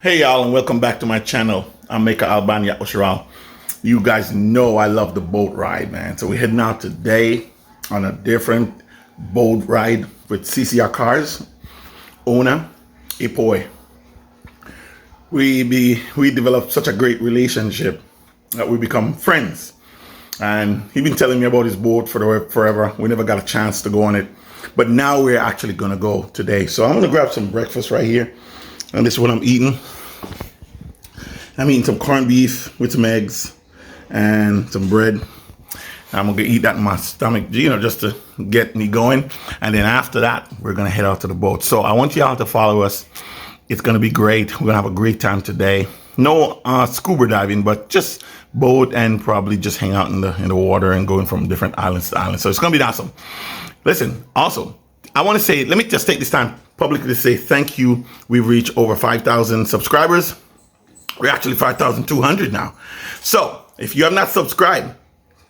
Hey y'all, and welcome back to my channel. I'm Maker Albania Oshiral. You guys know I love the boat ride, man. So we're heading out today on a different boat ride with CCR Cars, owner Ipoy. We developed such a great relationship that we become friends. And he's been telling me about his boat for forever. We never got a chance to go on it, but now we're actually gonna go today. So I'm gonna grab some breakfast right here. And this is what I'm eating. I'm eating some corned beef with some eggs and some bread. I'm gonna eat that in my stomach, just to get me going. And then after that, we're gonna head out to the boat. So I want y'all to follow us. It's gonna be great. We're gonna have a great time today. No scuba diving, but just boat and probably just hang out in the water and going from different islands to islands. So it's gonna be awesome. Listen, also, I want to say, let me just take this time publicly to say thank you. We've reached over 5,000 subscribers. We're actually 5,200 now. So if you have not subscribed,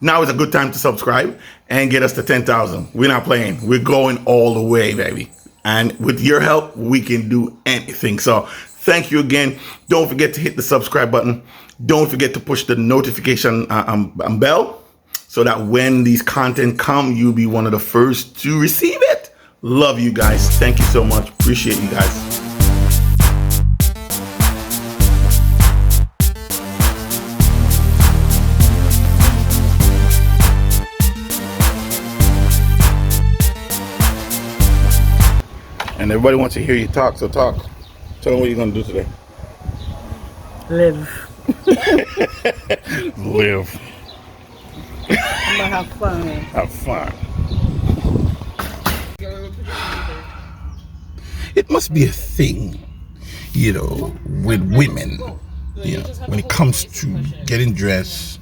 now is a good time to subscribe and get us to 10,000. We're not playing. We're going all the way, baby. And with your help, we can do anything. So thank you again. Don't forget to hit the subscribe button. Don't forget to push the notification bell so that when these content come, you'll be one of the first to receive it. Love you guys. Thank you so much. Appreciate you guys. And everybody wants to hear you talk, so talk. Tell them what you're going to do today. Live. Live. I'm gonna have fun. Have fun. It must be a thing, with women, when it comes to getting dressed,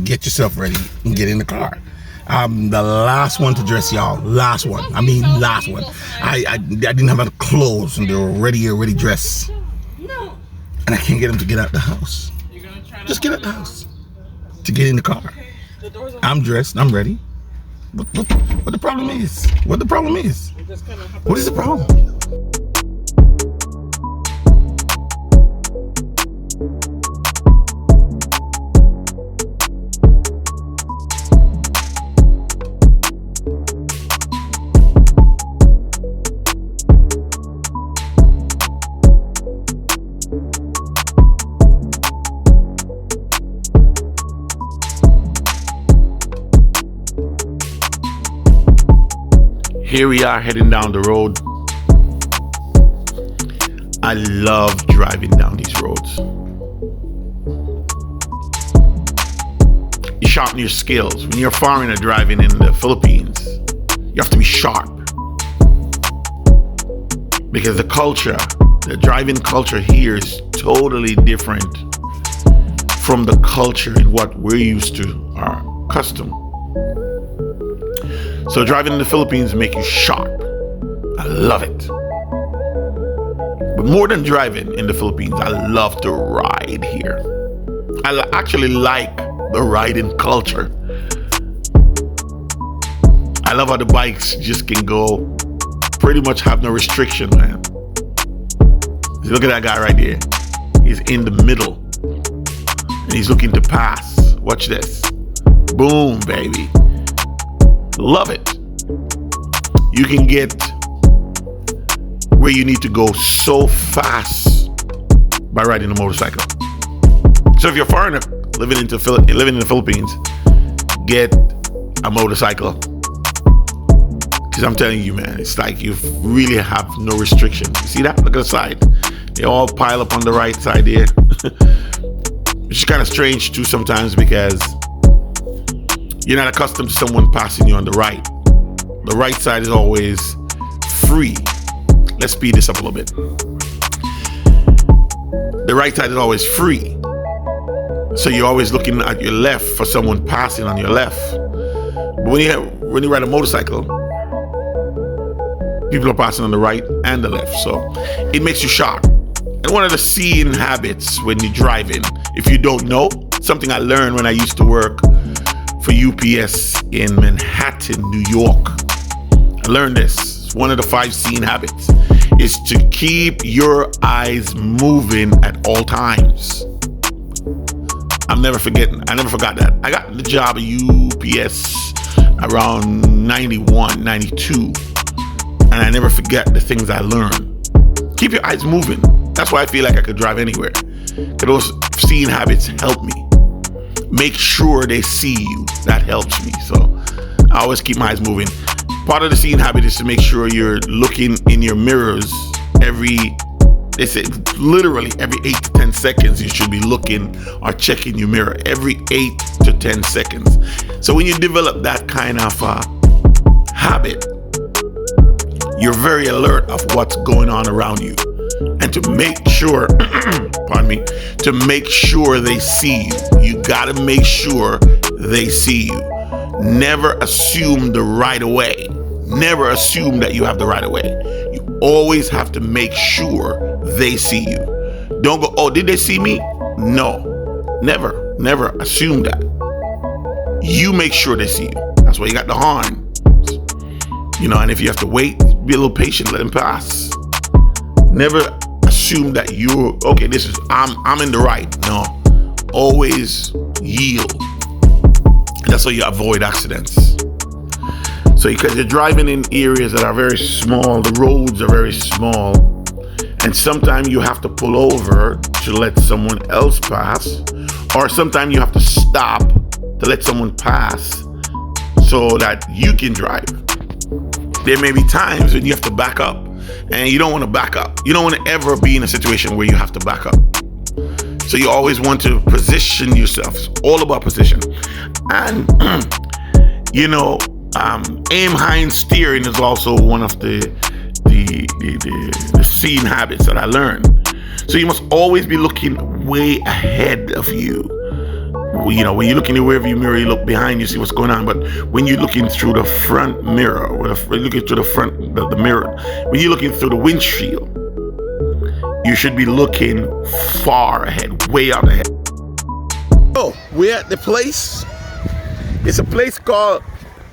get yourself ready and get in the car. I'm the last one to dress, y'all. Last one. I mean, last one. I didn't have any clothes and they were already dressed. And I can't get them to get out the house. Just get out the house to get in the car. I'm dressed. I'm ready. What the problem is? What the problem is? What is the problem? Here we are heading down the road. I love driving down these roads. You sharpen your skills. When you're a foreigner driving in the Philippines, you have to be sharp. Because the driving culture here is totally different from the culture in what we're used to, our custom. So driving in the Philippines make you sharp. I love it. But more than driving in the Philippines, I love to ride here. I actually like the riding culture. I love how the bikes just can go, pretty much have no restriction, man. Look at that guy right there. He's in the middle and he's looking to pass. Watch this. Boom, baby. Love it. You can get where you need to go so fast by riding a motorcycle. So if you're a foreigner living in the Philippines, get a motorcycle. Because I'm telling you, man, it's like you really have no restriction. You see that? Look at the side. They all pile up on the right side here. Which is kind of strange too sometimes because you're not accustomed to someone passing you on the right. The right side is always free. Let's speed this up a little bit. The right side is always free. So you're always looking at your left for someone passing on your left. But when you ride a motorcycle, people are passing on the right and the left. So it makes you sharp. And one of the seeing habits when you're driving, if you don't know, something I learned when I used to work for UPS in Manhattan, New York. I learned this. It's one of the 5 seeing habits. is to keep your eyes moving at all times. I never forgot that. I got the job at UPS around 91, 92. And I never forget the things I learned. Keep your eyes moving. That's why I feel like I could drive anywhere. Those seeing habits help me. Make sure they see you. That helps me. So I always keep my eyes moving. Part of the seeing habit is to make sure you're looking in your mirrors they say literally every 8 to 10 seconds you should be looking or checking your mirror. Every 8 to 10 seconds. So when you develop that kind of habit, you're very alert of what's going on around you. And to make sure, pardon me, to make sure they see you. You gotta make sure they see you. Never assume the right of way. Never assume that you have the right of way. You always have to make sure they see you. Don't go, oh, did they see me? No, never assume that. You make sure they see you. That's why you got the horn. You know, and if you have to wait, be a little patient, let them pass. Never assume that you're, okay, I'm in the right. No, always yield. That's how you avoid accidents. So because you're driving in areas that are very small, the roads are very small, and sometimes you have to pull over to let someone else pass, or sometimes you have to stop to let someone pass so that you can drive. There may be times when you have to back up, and you don't want to back up. You don't want to ever be in a situation where you have to back up. So you always want to position yourself. It's all about position. And, you know, aim high and steering is also one of the seeing habits that I learned. So you must always be looking way ahead of you. You know, when you look in the rearview mirror, you look behind, you see what's going on. But when you're looking through the front mirror, when you're looking through the mirror, when you're looking through the windshield, you should be looking far ahead, way out ahead. Oh, we're at the place. It's a place called,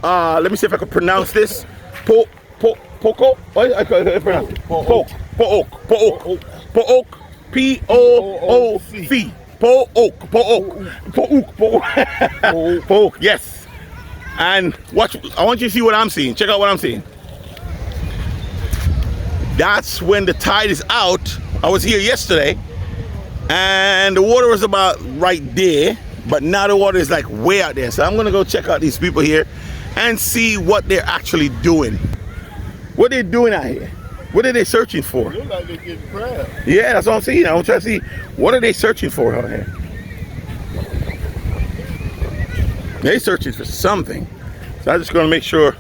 let me see if I can pronounce this. Poco? What I can pronounce it? Pook. P-O-O-C. Pook, yes. And watch, I want you to see what I'm seeing. Check out what I'm seeing. That's when the tide is out. I was here yesterday and the water was about right there, but now the water is like way out there. So I'm gonna go check out these people here and see what they're actually doing. What they're doing out here. What are they searching for? Look like they're getting crabs. Yeah, that's what I'm seeing. I'm trying to see what are they searching for out here. They're searching for something. So I'm just gonna make sure.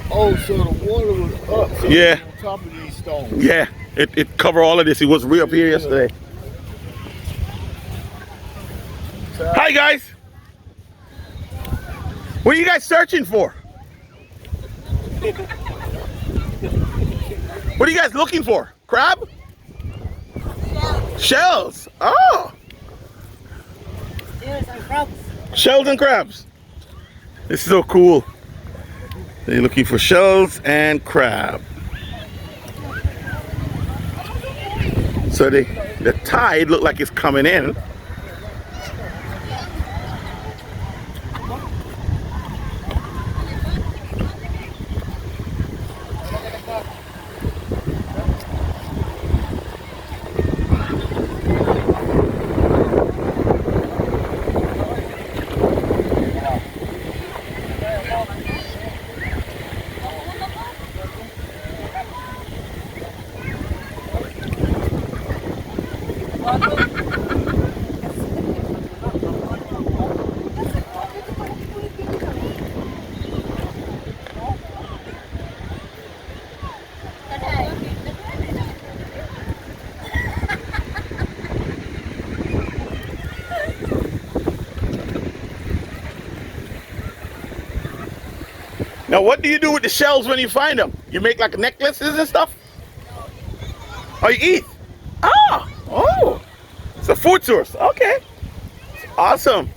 Oh, so the water was up. So yeah. On top of these stones. Yeah, it covered all of this. It was way up here yesterday. Hi guys. What are you guys searching for? What are you guys looking for? Crab? Shells. Oh. Yes, and crabs. Shells and crabs. This is so cool. They're looking for shells and crab. So the tide looked like it's coming in. Now, what do you do with the shells when you find them? You make like necklaces and stuff? Oh, you eat? Ah, oh, it's a food source. Okay, awesome.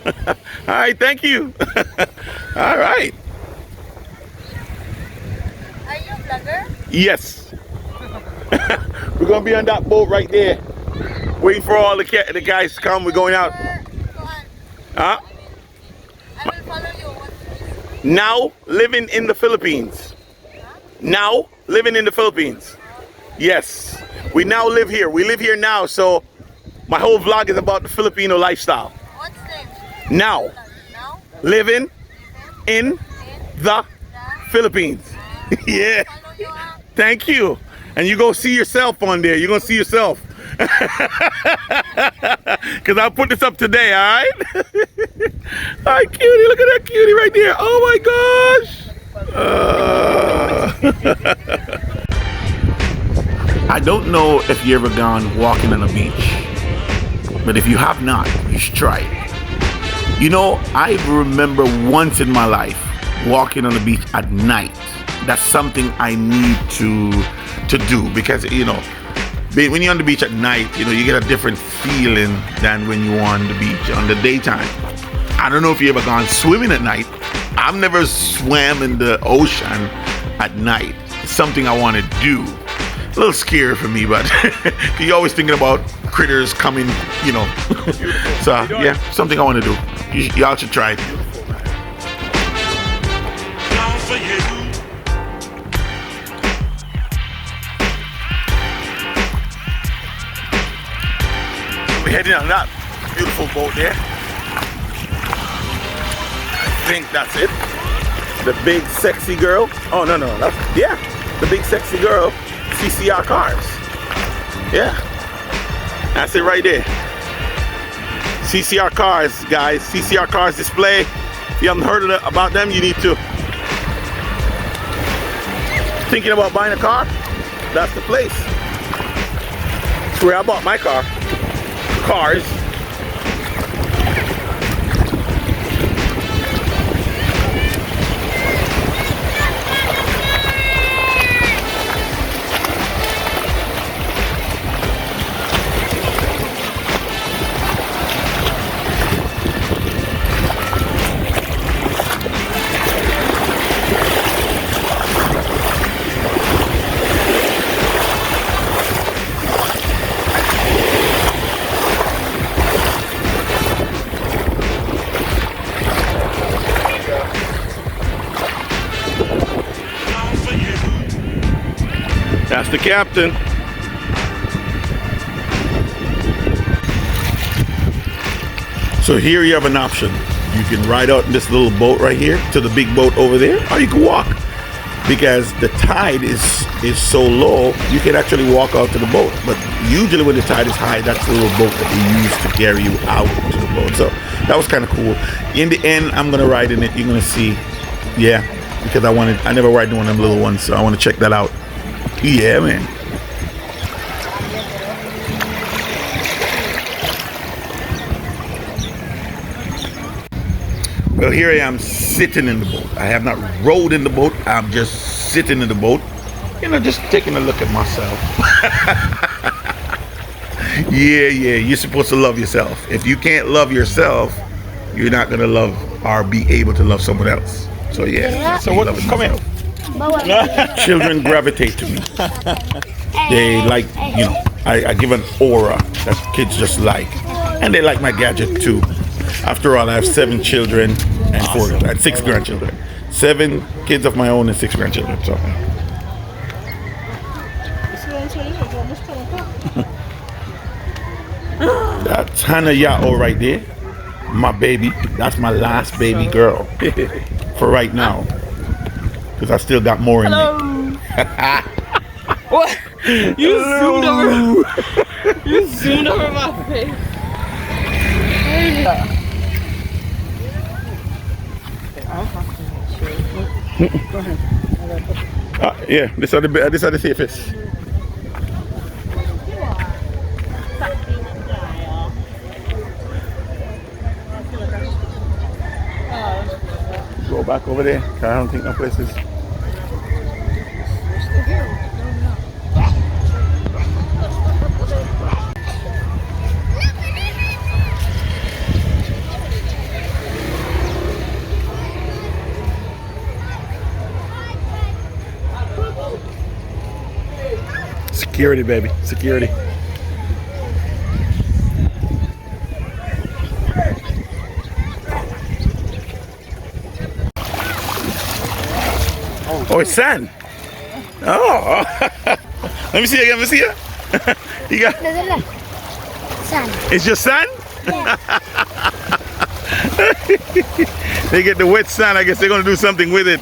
All right, thank you. All right. Are you a vlogger? Yes. We're gonna be on that boat right there, waiting for all the guys to come. We're going out. Huh? I will follow you. Now living in the Philippines. Now living in the Philippines. Yes. We now live here. We live here now, so my whole vlog is about the Filipino lifestyle. What's name? Now Now? living in the Philippines. Yeah. Follow you. Thank you. And you go see yourself on there. You're gonna see yourself. Cause I'll put this up today, alright? Hi cutie, look at that cutie right there. Oh my gosh. I don't know if you ever gone walking on a beach, but if you have not, you should try it. You know, I remember once in my life walking on the beach at night. That's something I need to do, because you know, when you're on the beach at night, you know, you get a different feeling than when you're on the beach on the daytime. I don't know if you ever gone swimming at night. I've never swam in the ocean at night. It's something I want to do. A little scary for me, but you're always thinking about critters coming, you know. So yeah, something I want to do. Y'all should try it. We're heading on that beautiful boat there. I think that's it. The big sexy girl. Oh no, yeah, the big sexy girl. CCR cars. Yeah, that's it right there. CCR cars, guys. CCR cars display. If you haven't heard about them, you need to. Thinking about buying a car? That's the place. That's where I bought my car. Cars. That's the captain. So here you have an option. You can ride out in this little boat right here to the big boat over there, or you can walk. Because the tide is so low, you can actually walk out to the boat. But usually when the tide is high, that's the little boat that they use to carry you out to the boat. So that was kind of cool. In the end, I'm gonna ride in it. You're gonna see, yeah, because I never ride in one of them little ones, so I want to check that out. Yeah, man. Well, here I am sitting in the boat. I have not rowed in the boat. I'm just sitting in the boat, you know, just taking a look at myself. Yeah, you're supposed to love yourself. If you can't love yourself, you're not gonna love or be able to love someone else. So yeah. So what? Come in. Children gravitate to me. They like, you know, I give an aura that kids just like, and they like my gadget too. After all, I have 7 children and 6 grandchildren. 7 kids of my own and 6 grandchildren. So. That's Hannah Yao right there, my baby. That's my last baby girl for right now, because I still got more in me. What? You zoomed over. You zoomed over my face. Go ahead. Yeah, this are the safest. Go back over there. I don't think no place is. Security, baby. Security. Oh, it's sand. Oh. Let me see again. Let me see it. You got. Sand. It's just sand? They get the wet sand. I guess they're going to do something with it.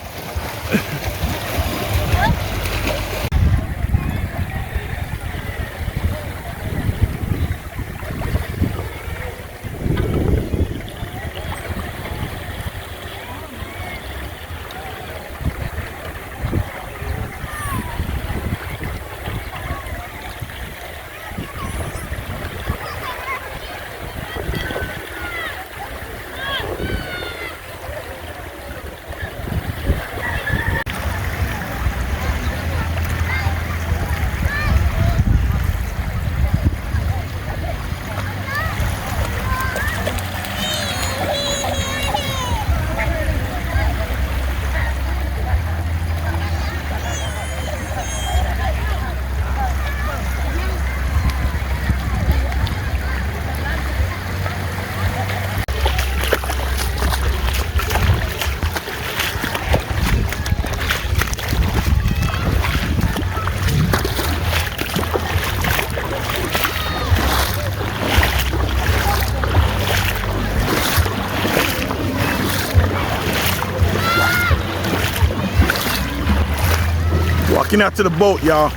Walking out to the boat, y'all.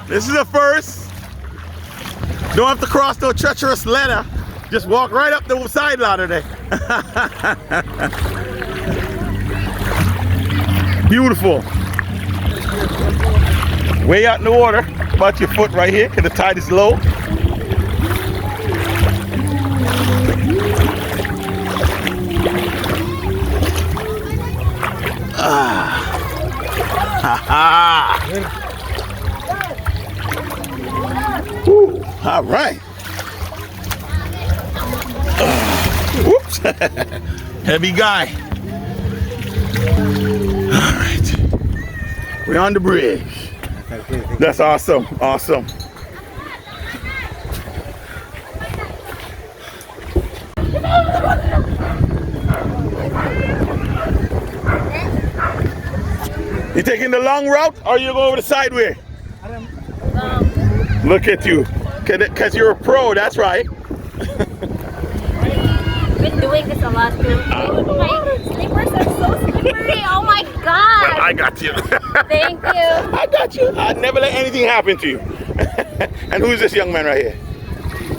This is the first. Don't have to cross no treacherous ladder. Just walk right up the side ladder there. Beautiful. Way out in the water. About your foot right here, because the tide is low. Ooh, all right. Whoops. Heavy guy. All right. We're on the bridge. That's awesome. Awesome. You taking the long route or you go over the side way? Look at you. Because you're a pro, that's right. Been doing this a lot too. My slippers are so slippery. Oh my god. Well, I got you. Thank you. I got you. I'd never let anything happen to you. And who's this young man right here?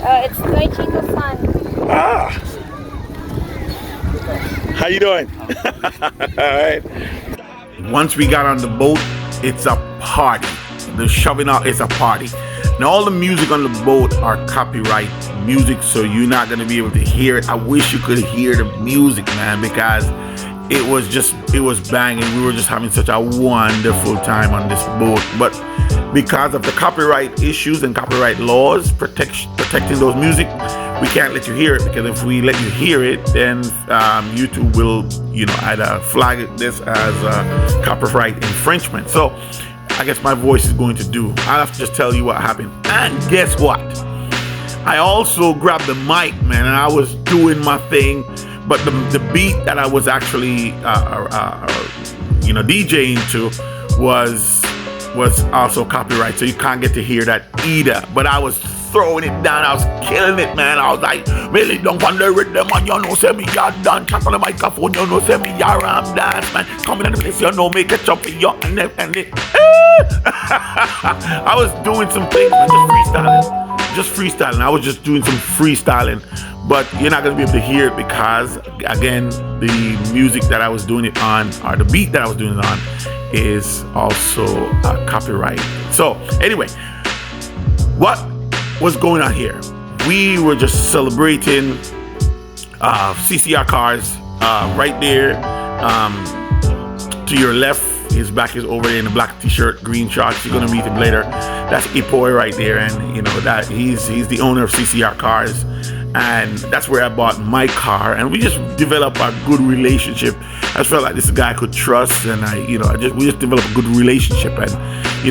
It's my Chico's son. Ah. How you doing? All right. Once we got on the boat, it's a party. The shoving out is a party. Now all the music on the boat are copyright music, so you're not gonna be able to hear it. I wish you could hear the music, man, because it was banging. We were just having such a wonderful time on this boat. But because of the copyright issues and copyright laws protecting those music, we can't let you hear it, because if we let you hear it, then YouTube will, either flag this as copyright infringement. So I guess my voice is going to do. I'll have to just tell you what happened. And guess what? I also grabbed the mic, man, and I was doing my thing, but the beat that I was actually DJing to was also copyright, so you can't get to hear that either. But I was throwing it down, I was killing it, man. I was like, really don't want the rhythm, and you know, say me ya done. Chat on the microphone, you know, say me ya ram dance, man. Coming in the place, you know, make a chop for you and it. I was doing some things, man, just freestyling. I was just doing some freestyling, but you're not gonna be able to hear it because, again, the music that I was doing it on, or the beat that I was doing it on, is also copyright. So anyway, what was going on here? We were just celebrating CCR cars right there. To your left, his back is over there in the black t-shirt, green shorts. You're gonna meet him later. That's Ipoy right there, and you know that he's the owner of CCR cars. and that's where I bought my car, and we just developed a good relationship. I felt like this guy I could trust, and we just developed a good relationship. And we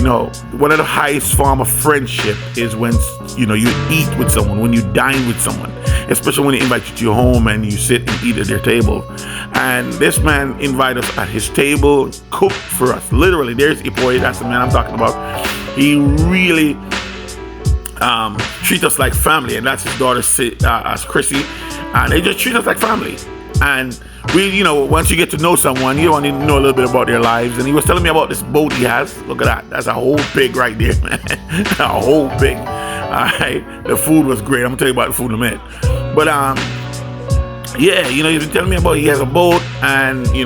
know one of the highest form of friendship is when you eat with someone, when you dine with someone, especially when they invite you to your home and you sit and eat at their table. And this man invited us at his table, cooked for us. Literally, there's Ipoy, that's the man I'm talking about. He really treat us like family, and that's his daughter as Chrissy, and they just treat us like family. And we, once you get to know someone, you want to know a little bit about their lives. And he was telling me about this boat he has. Look at that, that's a whole pig right there, man. A whole pig. All right, the food was great. I'm gonna tell you about the food in a minute. But yeah, he's been telling me about he has a boat, and he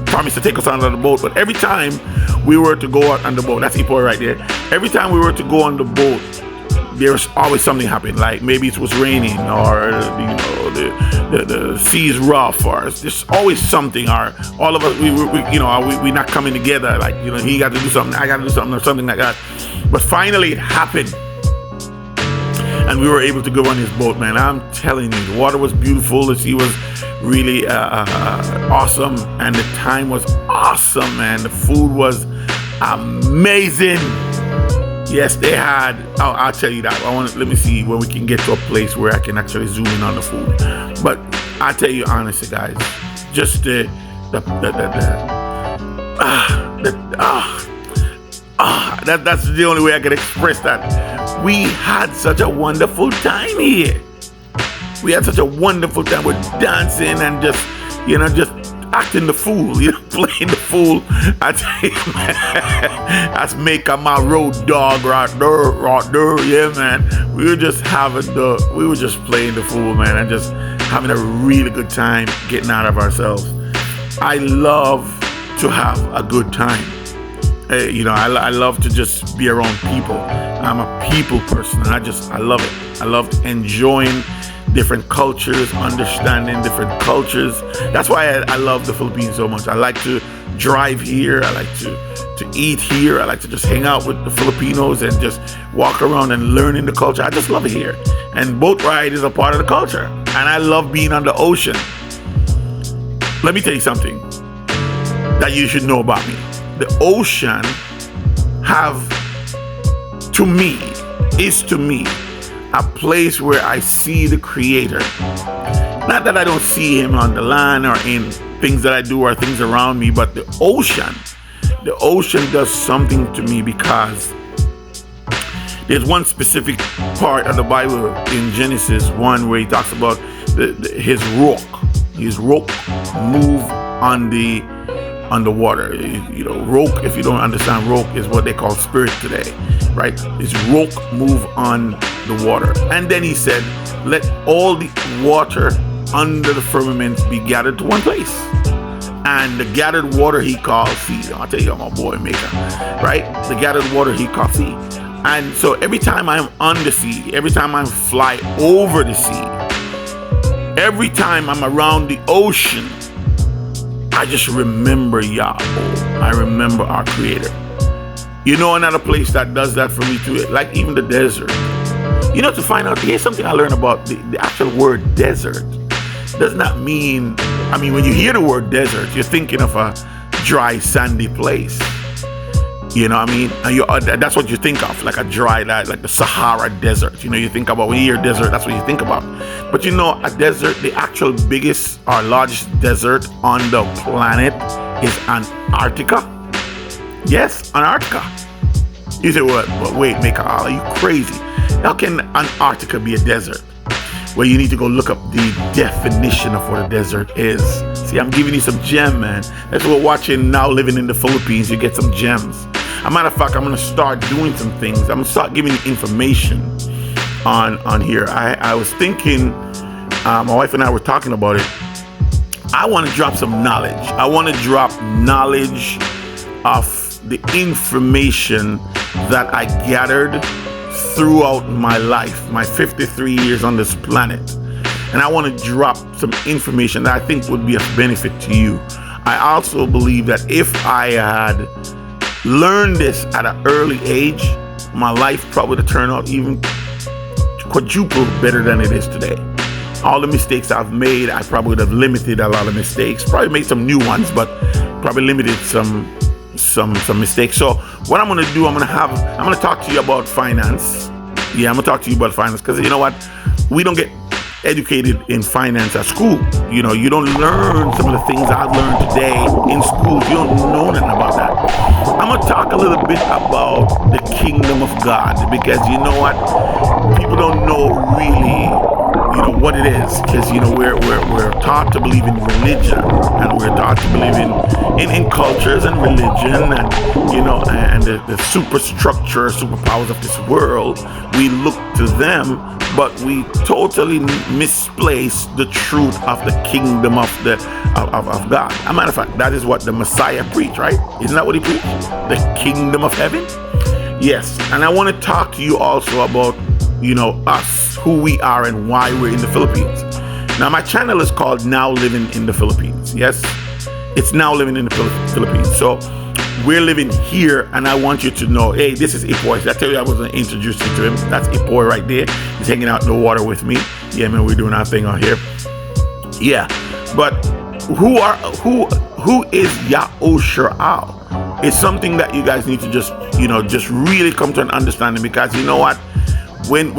promised to take us on the boat. But every time we were to go out on the boat, that's Ipoy right there. Every time we were to go on the boat, there was always something happening. Like maybe it was raining, or the sea's rough, or there's always something. Or all of us, we not coming together. Like he got to do something, I got to do something, or something like that. But finally, it happened, and we were able to go on his boat, man. I'm telling you, the water was beautiful. The sea was really awesome, and the time was awesome, man. The food was amazing. Yes, they had. I'll tell you that. Let me see when we can get to a place where I can actually zoom in on the food. But I tell you honestly, guys, just that's the only way I can express that. We had such a wonderful time here. We had such a wonderful time with dancing and just acting the fool, playing the fool. I tell you, man, that's making my road dog right there, yeah, man. We were just playing the fool, man, and just having a really good time getting out of ourselves. I love to have a good time. I love to just be around people. I'm a people person, and I love it. I love enjoying different cultures, understanding different cultures. That's why I love the Philippines so much. I like to drive here. I like to eat here. I like to just hang out with the Filipinos and just walk around and learning the culture. I just love it here. And boat ride is a part of the culture. And I love being on the ocean. Let me tell you something that you should know about me. The ocean is to me a place where I see the Creator. Not that I don't see him on the land or in things that I do or things around me, but the ocean does something to me, because there's one specific part of the Bible in Genesis 1 where he talks about his rock move on the water. Rock, if you don't understand, rock is what they call spirit today, right? His rock move on the water. And then he said, let all the water under the firmament be gathered to one place. And the gathered water he called sea. I'll tell you, I'm a boy maker, right? The gathered water he called sea. And so every time I'm on the sea, every time I fly over the sea, every time I'm around the ocean, I just remember Yahweh. I remember our Creator. Another place that does that for me too, like even the desert. To find out, here's something I learned about the actual word desert. Does not mean, when you hear the word desert, you're thinking of a dry, sandy place. And that's what you think of, like a dry, like the Sahara Desert. You think about, when you hear desert, that's what you think about. But a desert, the actual biggest or largest desert on the planet is Antarctica. Yes, Antarctica. You say, well, but wait, Maker, are you crazy? How can Antarctica be a desert? Well, you need to go look up the definition of what a desert is. See, I'm giving you some gem, man. That's what we're watching now, living in the Philippines. You get some gems. As a matter of fact, I'm going to start doing some things. I'm going to start giving you information on here. I was thinking, my wife and I were talking about it. I want to drop some knowledge. I want to drop knowledge of the information that I gathered throughout my life, my 53 years on this planet. And I want to drop some information that I think would be of benefit to you. I also believe that if I had learned this at an early age, my life probably would have turned out even quadruple better than it is today. All the mistakes I've made, I probably would have limited a lot of mistakes. Probably made some new ones, but probably limited some mistakes. So what I'm gonna do, I'm gonna talk to you about finance. Yeah, I'm gonna talk to you about finance, because you know what? We don't get educated in finance at school. You know, you don't learn some of the things I've learned today in school. You don't know nothing about that. I'm gonna talk a little bit about the kingdom of God, because you know what? People don't know really, you know, what it is, because you know we're taught to believe in religion, and we're taught to believe in cultures and religion, and you know, and the superpowers of this world. We look to them, but we totally misplace the truth of the kingdom of God. As a matter of fact, that is what the Messiah preached, right? Isn't that what he preached? The kingdom of heaven? Yes. And I want to talk to you also about, you know, us, who we are and why we're in the Philippines. Now, my channel is called Now Living in the Philippines. Yes, it's Now Living in the Philippines. So we're living here, and I want you to know, hey, this is Ipoy. I tell you I was going to introduce you to him. That's Ipoy right there. He's hanging out in the water with me. Yeah, man, we're doing our thing out here. Yeah, but who is Yahushua? It's something that you guys need to just really come to an understanding, because you know what? When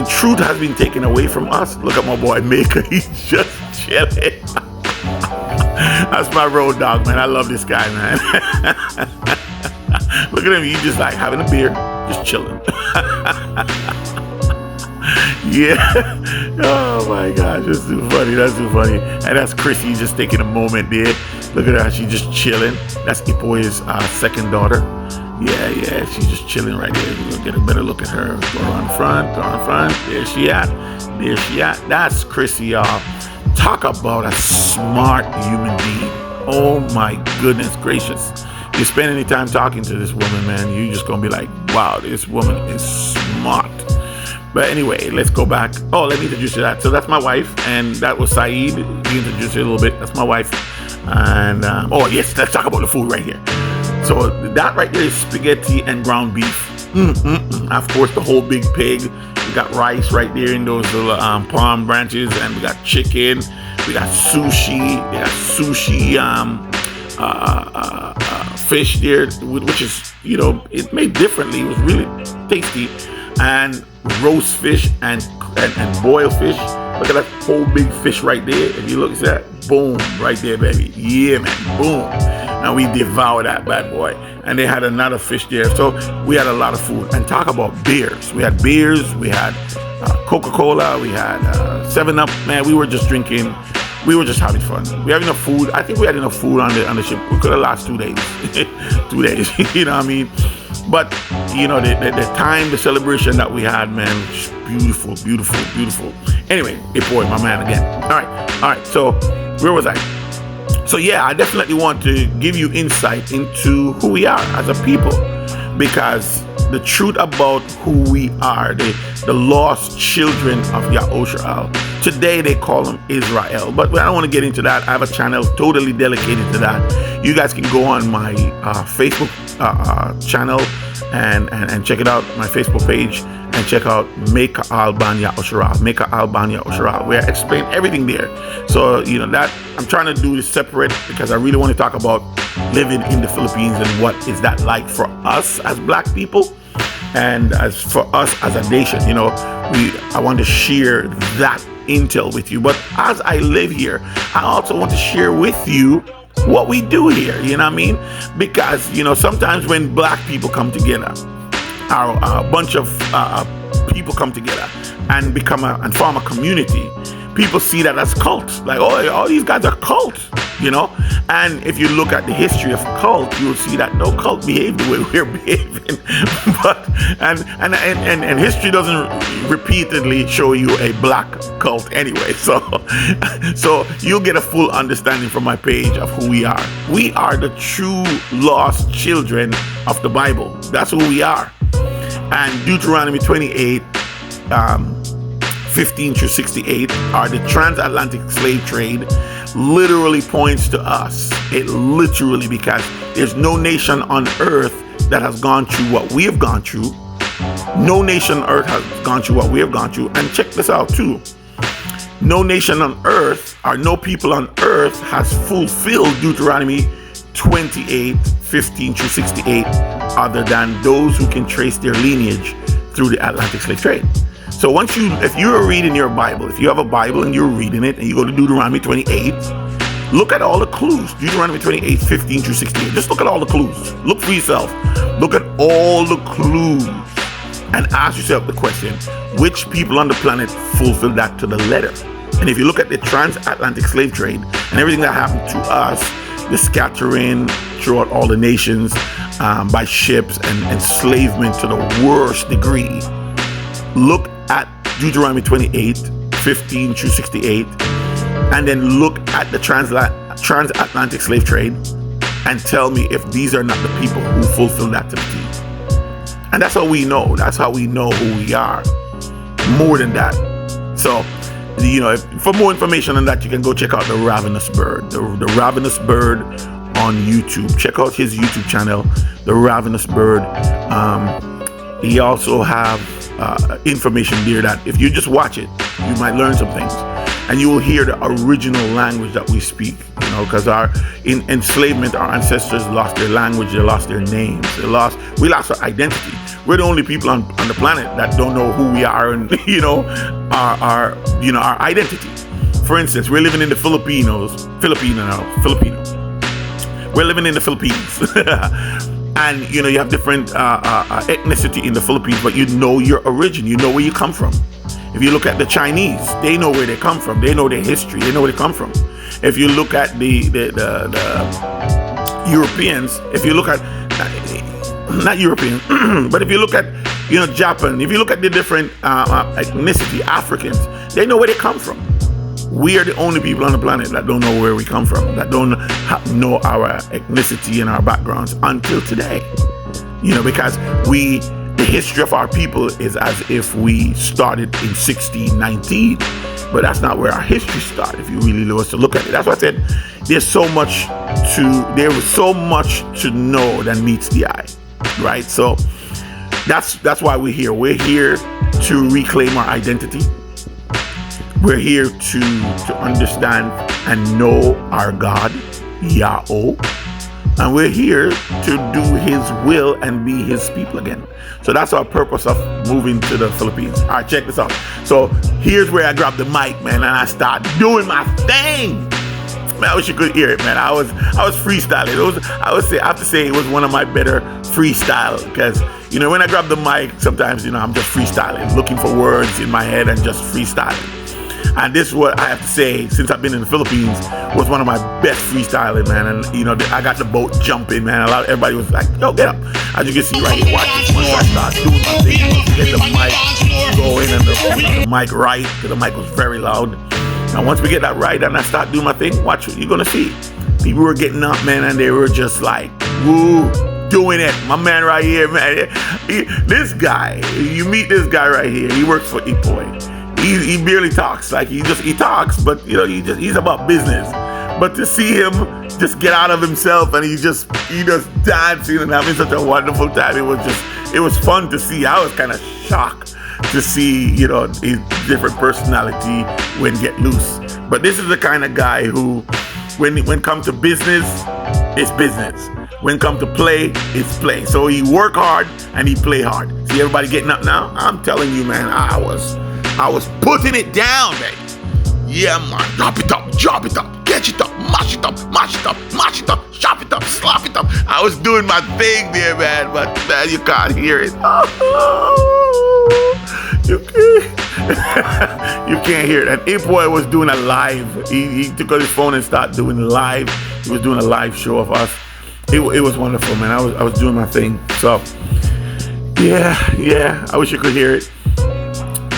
truth has been taken away from us, look at my boy Maker. He's just chilling. That's my road dog, man. I love this guy, man. Look at him. He's just like having a beer, just chilling. Yeah. Oh my gosh, that's too funny. That's too funny. And that's Chrissy just taking a moment there. Look at her. She's just chilling. That's Ipoy's second daughter. Yeah. She's just chilling right there. We'll get a better look at her. Go on front. There she at. That's Chrissy, y'all. Talk about a smart human being. Oh my goodness gracious. You spend any time talking to this woman, man, you're just gonna be like, wow, this woman is smart. But anyway, let's go back. Oh, let me introduce you to that. So that's my wife, and that was Saeed. He introduced you a little bit. That's my wife. And oh yes, let's talk about the food right here. So that right there is spaghetti and ground beef. Of course, the whole big pig. We got rice right there in those little palm branches, and we got chicken. We got sushi. We got sushi fish there, which is, you know, it's made differently. It was really tasty. And roast fish and boiled fish. Look at that whole big fish right there. If you look at that, boom, right there, baby. Yeah, man, boom. And we devoured that bad boy. And they had another fish there. So we had a lot of food. And talk about beers. We had beers. We had Coca-Cola. We had 7-Up. Man, we were just drinking. We were just having fun. We had enough food. I think we had enough food on the ship. We could have last 2 days. 2 days. You know what I mean? But, you know, the time, the celebration that we had, man, was beautiful, beautiful, beautiful. Anyway, Ipoy, my man again. All right. So where was I? So yeah, I definitely want to give you insight into who we are as a people, because the truth about who we are, the lost children of Yahushua. Today they call them Israel, but I don't want to get into that. I have a channel totally dedicated to that. You guys can go on my Facebook channel and check it out, my Facebook page, and check out Make Albania Oshara, where I explain everything there. So, you know, that I'm trying to do is separate, because I really want to talk about living in the Philippines and what is that like for us as black people, and as for us as a nation. You know, I want to share that intel with you. But as I live here, I also want to share with you what we do here, you know what I mean? Because, you know, sometimes when black people come together, a bunch of people come together and and form a community, people see that as cults. Like, oh, all these guys are cults, you know? And if you look at the history of cult, you'll see that no cult behaved the way we're behaving. And history doesn't repeatedly show you a black cult anyway. So you'll get a full understanding from my page of who we are. We are the true lost children of the Bible. That's who we are. And Deuteronomy 28, 15 through 68, are the transatlantic slave trade, literally points to us. It literally, because there's no nation on earth that has gone through what we have gone through No nation on earth has gone through what we have gone through. And check this out too. No nation on earth, or no people on earth, has fulfilled Deuteronomy 28:15-68, other than those who can trace their lineage through the Atlantic slave trade. So if you're reading your Bible, if you have a Bible and you're reading it, and you go to Deuteronomy 28, look at all the clues. Deuteronomy 28:15-68. Just look at all the clues. Look for yourself. Look at all the clues and ask yourself the question, which people on the planet fulfill that to the letter? And if you look at the transatlantic slave trade and everything that happened to us, the scattering throughout all the nations by ships and enslavement to the worst degree, look at Deuteronomy 28:15-68, and then look at the transatlantic slave trade and tell me if these are not the people who fulfill that to the T. And that's how we know. That's how we know who we are. More than that. So, for more information on that, you can go check out The Ravenous Bird. The Ravenous Bird on YouTube. Check out his YouTube channel, The Ravenous Bird. He also have information there that if you just watch it, you might learn some things. And you will hear the original language that we speak, because in enslavement, our ancestors lost their language, they lost their names, we lost our identity. We're the only people on the planet that don't know who we are and our identity. For instance, we're living in the Filipino. We're living in the Philippines. And you have different ethnicity in the Philippines, but you know your origin, you know where you come from. If you look at the Chinese, they know where they come from. They know their history. They know where they come from. If you look at the Europeans, if you look at not Europeans, but if you look at Japan, if you look at the different ethnicity, Africans, they know where they come from. We are the only people on the planet that don't know where we come from, that don't know our ethnicity and our backgrounds until today. Because the history of our people is as if we started in 1619, but that's not where our history started. If you really was to look at it, that's why I said there was so much to know that meets the eye, right? So that's why we're here. We're here to reclaim our identity. We're here to understand and know our God, Yahweh. And we're here to do his will and be his people again. So that's our purpose of moving to the Philippines. All right, check this out. So here's where I grab the mic, man, and I start doing my thing. Man, I wish you could hear it, man. I was freestyling. I have to say it was one of my better freestyle, because when I grab the mic, sometimes I'm just freestyling, looking for words in my head and just freestyling. And this is what I have to say, since I've been in the Philippines, was one of my best freestyling, man. And I got the boat jumping, man. Everybody was like, yo, get up. As you can see right here, watch this. Once I start doing my thing, once we get the mic going and the mic right, because the mic was very loud. And once we get that right and I start doing my thing, watch what you're gonna see. People were getting up, man, and they were just like, woo, doing it. My man right here, man. This guy, you meet this guy right here. He works for Ipoy. He barely talks. Like he talks, but he's about business. But to see him just get out of himself and he just dancing and having such a wonderful time, it was fun to see. I was kind of shocked to see his different personality when get loose. But this is the kind of guy who, when come to business, it's business. When come to play, it's play. So he work hard and he play hard. See everybody getting up now? I'm telling you, man, I was putting it down, baby. Yeah, man. Drop it up, catch it up, mash it up, chop it up, slap it up. I was doing my thing there, man, but man, you can't hear it. You can't hear it. And Ipoy was doing a live. He took out his phone and started doing live. He was doing a live show of us. It was wonderful, man. I was doing my thing. So yeah. I wish you could hear it.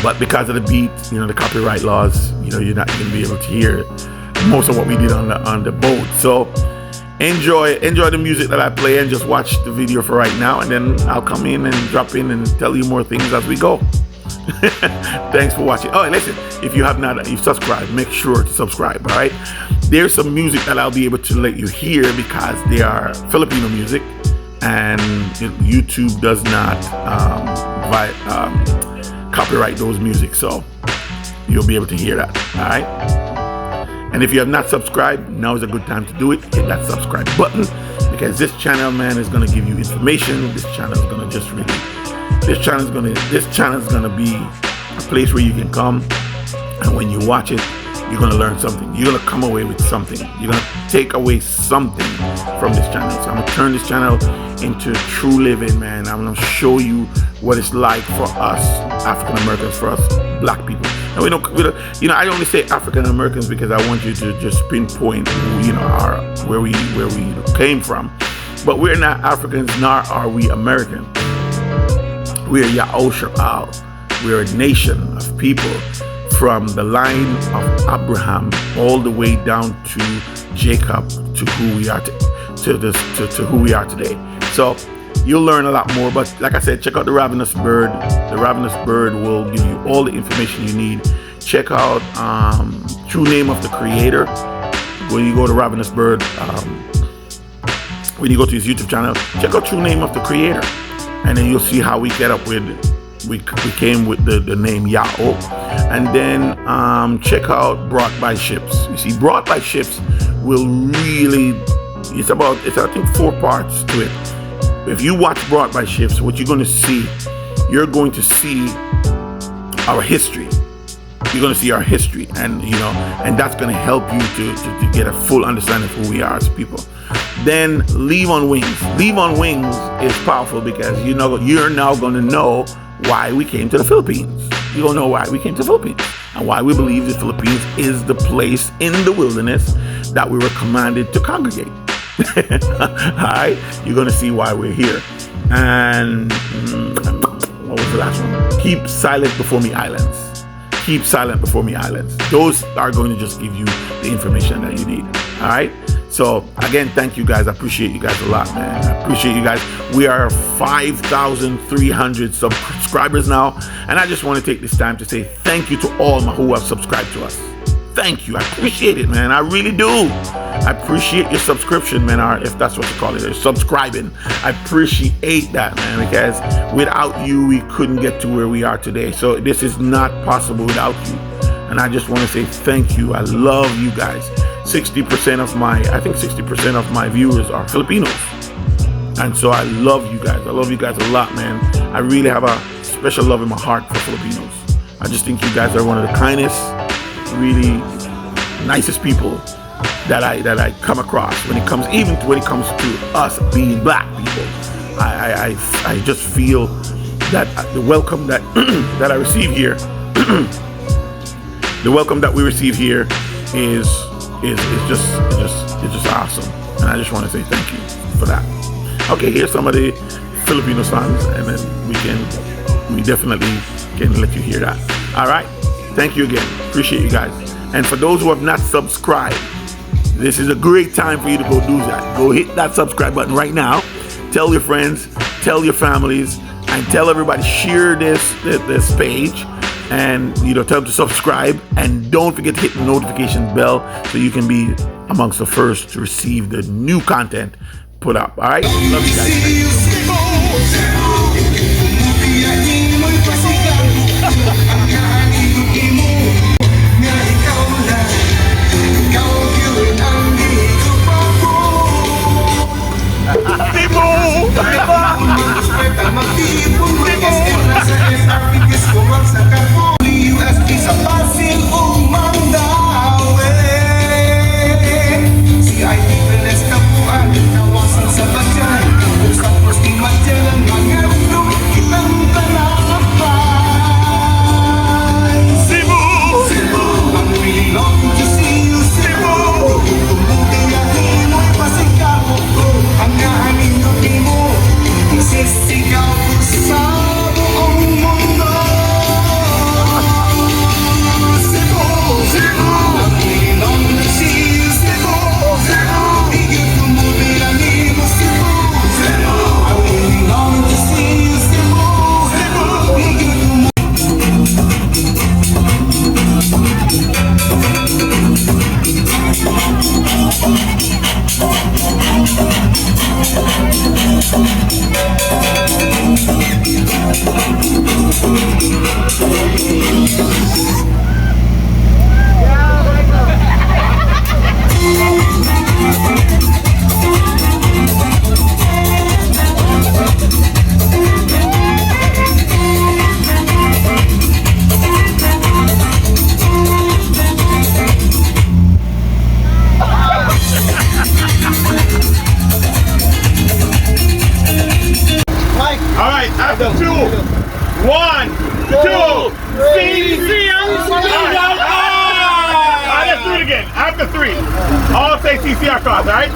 But because of the beat, the copyright laws, you're not going to be able to hear most of what we did on the boat. So enjoy the music that I play and just watch the video for right now. And then I'll come in and drop in and tell you more things as we go. Thanks for watching. Oh, and listen, if you have not subscribed, make sure to subscribe, all right? There's some music that I'll be able to let you hear because they are Filipino music. And YouTube does not copyright those music, so you'll be able to hear that. All right. And if you have not subscribed, now is a good time to do it. Hit that subscribe button, because this channel, man, is gonna give you information. This channel is gonna just really, this channel is gonna be a place where you can come, and when you watch it, you're gonna learn something. You're gonna come away with something. You're gonna take away something from this channel. So I'm gonna turn this channel into true living, man. I'm gonna show you what it's like for us African Americans, for us black people. And we don't, I only say African Americans because I want you to just pinpoint who, where we came from. But we're not Africans, nor are we Americans. We're Yahushua. We're a nation of people from the line of Abraham all the way down to Jacob, to who we are to who we are today. So you'll learn a lot more. But like I said, check out the Ravenous Bird. The Ravenous Bird will give you all the information you need. Check out True Name of the Creator. When you go to Ravenous Bird, when you go to his YouTube channel, check out True Name of the Creator, and then you'll see how we get up with we came with the name Yahoo. And then check out Brought by Ships. You see, Brought by Ships will really, it's I think 4 parts to it. If you watch Brought by Ships, what you're going to see our history. You're going to see our history, and and that's going to help you to get a full understanding of who we are as people. Then Leave on Wings. Leave on Wings is powerful because you're now going to know why we came to the Philippines. You're going to know why we came to the Philippines, and why we believe the Philippines is the place in the wilderness that we were commanded to congregate. Alright, you're going to see why we're here. And what was the last one? Keep Silent Before Me Islands. Keep Silent Before Me Islands. Those are going to just give you the information that you need. Alright, so again, thank you guys. I appreciate you guys a lot, man. I appreciate you guys. We are 5,300 subscribers now, and I just want to take this time to say thank you to all who have subscribed to us. Thank you. I appreciate it, man. I really do. I appreciate your subscription, man, or if that's what you call it, or subscribing. I appreciate that, man, because without you, we couldn't get to where we are today. So this is not possible without you. And I just want to say thank you. I love you guys. 60% of my viewers are Filipinos. And so I love you guys. I love you guys a lot, man. I really have a special love in my heart for Filipinos. I just think you guys are one of the kindest, really nicest people that I come across when it comes to us being black people. I just feel that the welcome that that I receive here, the welcome that we receive here is just awesome, and I just want to say thank you for that. Okay, here's some of the Filipino songs, and then we definitely can let you hear that. All right, thank you again. Appreciate you guys. And for those who have not subscribed, this is a great time for you to go do that. Go hit that subscribe button right now. Tell your friends, tell your families, and tell everybody. Share this page, and tell them to subscribe. And don't forget to hit the notification bell so you can be amongst the first to receive the new content put up. All right, love you guys. CCR cards, alright?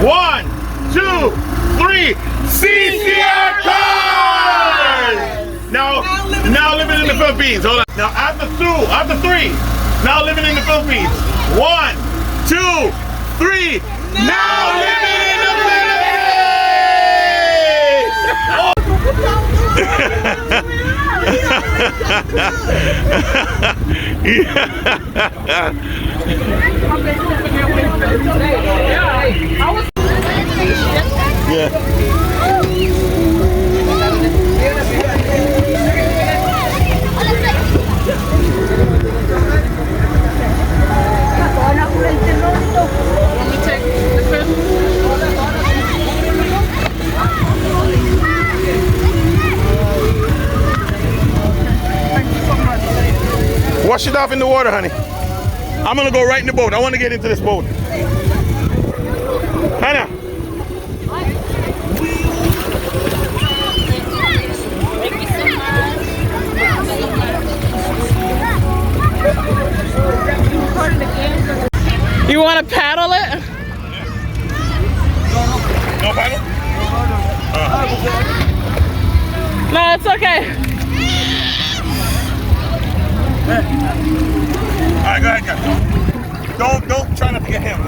1, 2, 3, CCR cards! Now living in the Philippines. Hold on. Now after 3, now living in the Philippines. 1, 2, 3, now living in the Yeah. Wash it off in the water, honey. I'm gonna go right in the boat. I want to get into this boat. Hannah. You want to paddle it? No paddle? No, it's okay. Alright, go ahead, guys. Don't try not to get him.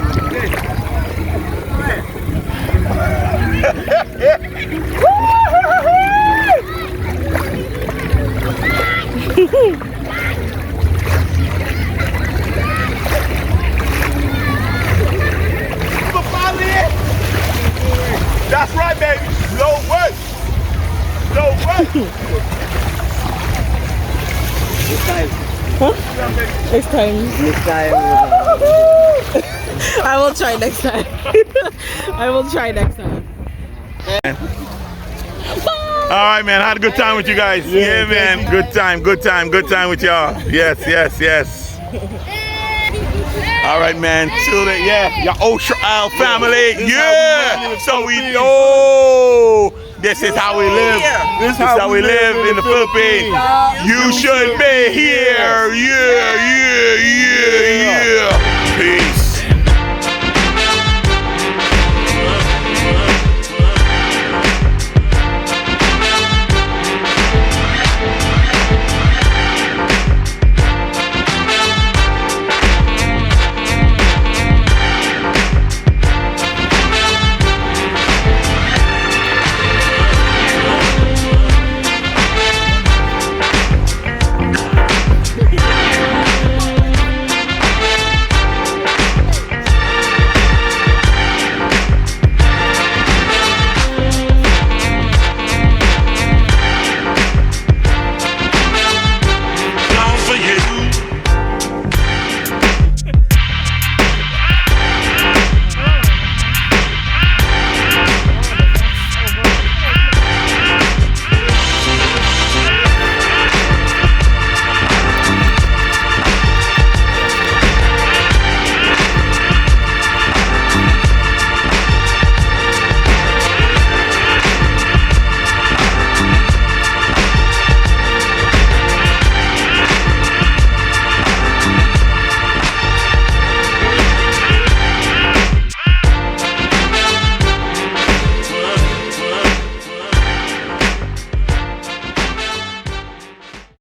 That's right, baby. Slow work. Slow work. Huh? Next time. Next time. I will try next time. I will try next time. All right, man. I had a good time with you guys. Yeah, man. Good time with y'all. Yes. All right, man. Your Ocean Isle family. Yeah. So we know this is how we live. This is how we live in the Philippines. You should be here. Yeah. Peace.